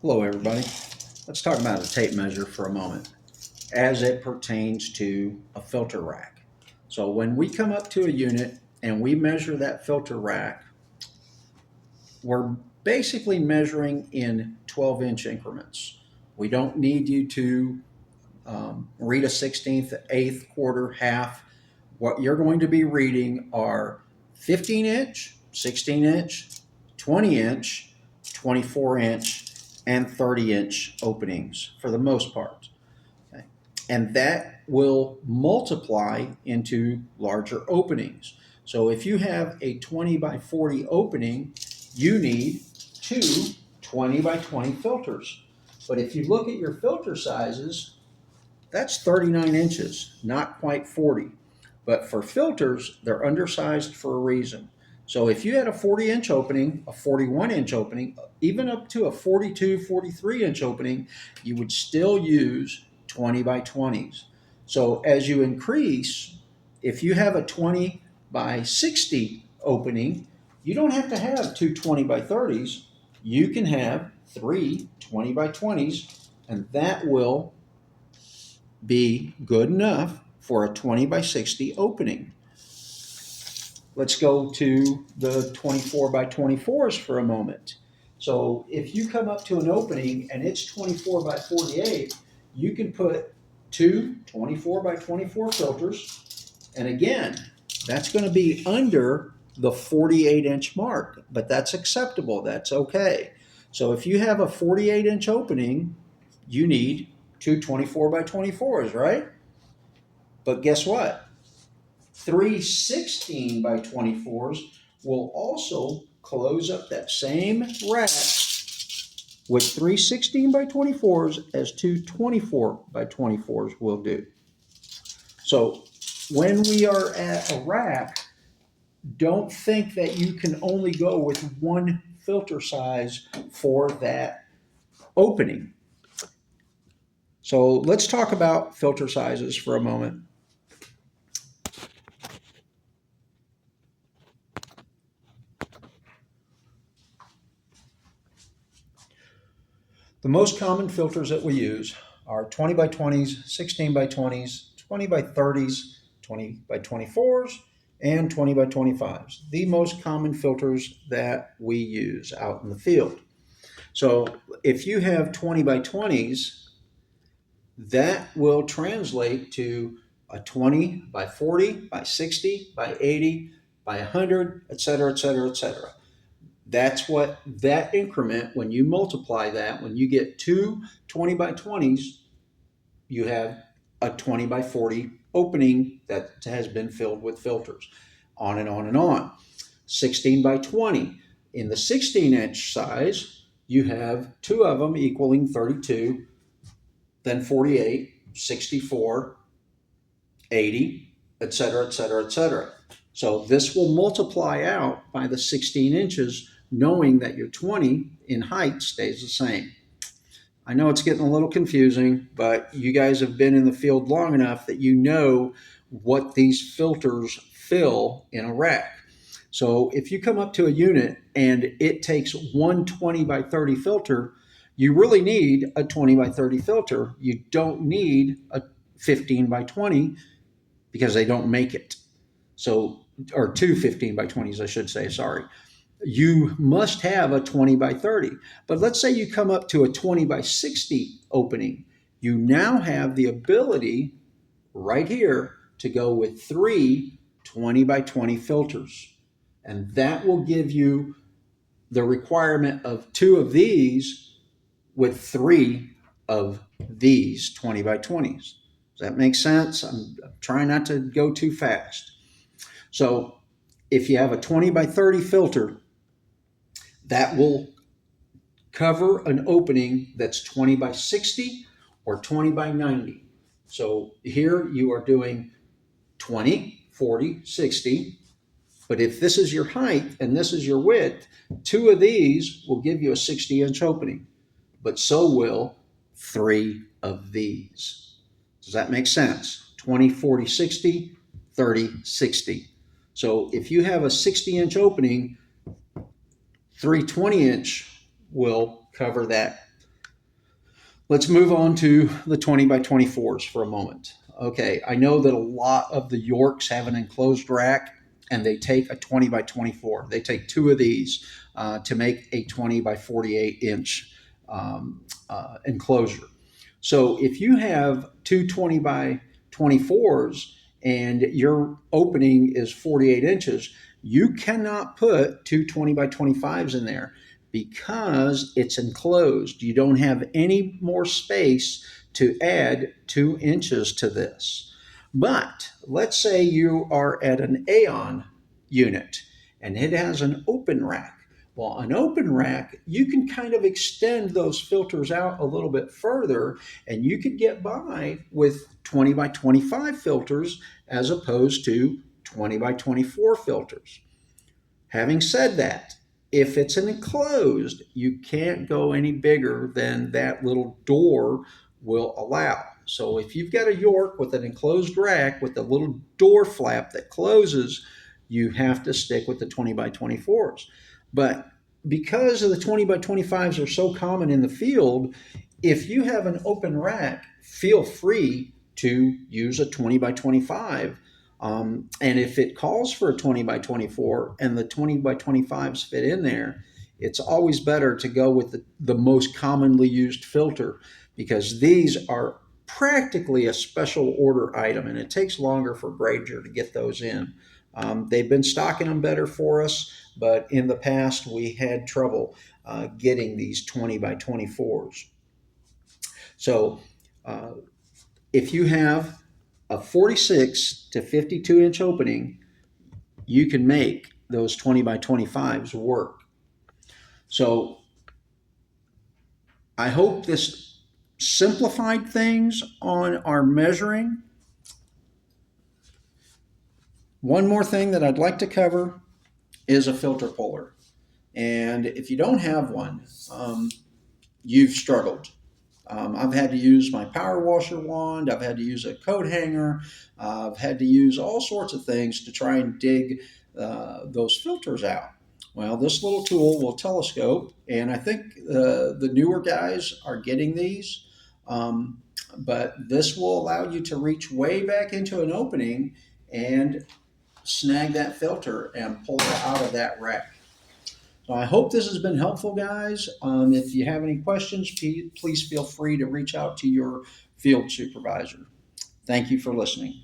Hello, everybody. Let's talk about a tape measure for a moment as it pertains to a filter rack. So, when we come up to a unit and we measure that filter rack, we're basically measuring in 12-inch increments. We don't need you to read a 16th, eighth, quarter, half. What you're going to be reading are 15-inch, 16-inch, 20-inch, 24-inch, and 30-inch openings for the most part. Okay? And that will multiply into larger openings. So if you have a 20 by 40 opening, you need two 20 by 20 filters. But if you look at your filter sizes, that's 39 inches, not quite 40. But for filters, they're undersized for a reason. So if you had a 40-inch opening, a 41-inch opening, even up to a 42, 43-inch opening, you would still use 20 by 20s. So as you increase, if you have a 20 by 60 opening, you don't have to have two 20 by 30s. You can have three 20 by 20s, and that will be good enough for a 20 by 60 opening. Let's go to the 24 by 24s for a moment. So if you come up to an opening and it's 24 by 48, you can put two 24 by 24 filters. And again, that's going to be under the 48-inch mark, but that's acceptable. That's okay. So if you have a 48-inch opening, you need two 24 by 24s, right? But guess what? Three 16 by 24s will also close up that same rack with three 16 by 24s as two 24 by 24s will do. So when we are at a rack, don't think that you can only go with one filter size for that opening. So let's talk about filter sizes for a moment. The most common filters that we use are 20 by 20s, 16 by 20s, 20 by 30s, 20 by 24s, and 20 by 25s. The most common filters that we use out in the field. So if you have 20 by 20s, that will translate to a 20 by 40, by 60, by 80, by 100, et cetera, et cetera, et cetera. That's what that increment, when you multiply that, when you get two 20 by 20s, you have a 20 by 40 opening that has been filled with filters, on and on and on. 16 by 20. In the 16-inch size, you have two of them equaling 32, then 48, 64, 80, et cetera, et cetera, et cetera. So this will multiply out by the 16 inches, knowing that your 20 in height stays the same. I know it's getting a little confusing, but you guys have been in the field long enough that you know what these filters fill in a rack. So if you come up to a unit and it takes one 20 by 30 filter, you really need a 20 by 30 filter. You don't need a 15 by 20 because they don't make it. So, or two 15 by 20s, I should say, sorry. You must have a 20 by 30. But let's say you come up to a 20 by 60 opening. You now have the ability right here to go with three 20 by 20 filters. And that will give you the requirement of two of these with three of these 20 by 20s. Does that make sense? I'm trying not to go too fast. So if you have a 20 by 30 filter, that will cover an opening that's 20 by 60 or 20 by 90. So here you are doing 20, 40, 60. But if this is your height and this is your width, two of these will give you a 60-inch opening. But so will three of these. Does that make sense? 20, 40, 60, 30, 60. So if you have a 60-inch opening, three 20-inch will cover that Let's move on to the 20 by 24s for a moment. Okay, I know that a lot of the Yorks have an enclosed rack and they take a 20 by 24. They take two of these to make a 20 by 48 inch enclosure. So if you have two 20 by 24s and your opening is 48 inches, you cannot put two 20 by 25s in there because it's enclosed. You don't have any more space to add 2 inches to this. But let's say you are at an Aeon unit and it has an open rack. Well, an open rack, you can kind of extend those filters out a little bit further, and you could get by with 20 by 25 filters as opposed to 20 by 24 filters. Having said that, if it's an enclosed, you can't go any bigger than that little door will allow. So if you've got a York with an enclosed rack with a little door flap that closes, you have to stick with the 20 by 24s. But because of the 20 by 25s are so common in the field, if you have an open rack, feel free to use a 20 by 25. And if it calls for a 20 by 24 and the 20 by 25s fit in there, it's always better to go with the most commonly used filter because these are practically a special order item and it takes longer for Grainger to get those in. They've been stocking them better for us, but in the past we had trouble getting these 20 by 24s. So if you have a 46 to 52 inch opening, you can make those 20 by 25s work. So I hope this simplified things on our measuring. One more thing that I'd like to cover is a filter puller. And if you don't have one, you've struggled. I've had to use my power washer wand. I've had to use a coat hanger. I've had to use all sorts of things to try and dig those filters out. Well, this little tool will telescope, and I think the newer guys are getting these. But this will allow you to reach way back into an opening and snag that filter and pull it out of that rack. So I hope this has been helpful, guys. If you have any questions, please feel free to reach out to your field supervisor. Thank you for listening.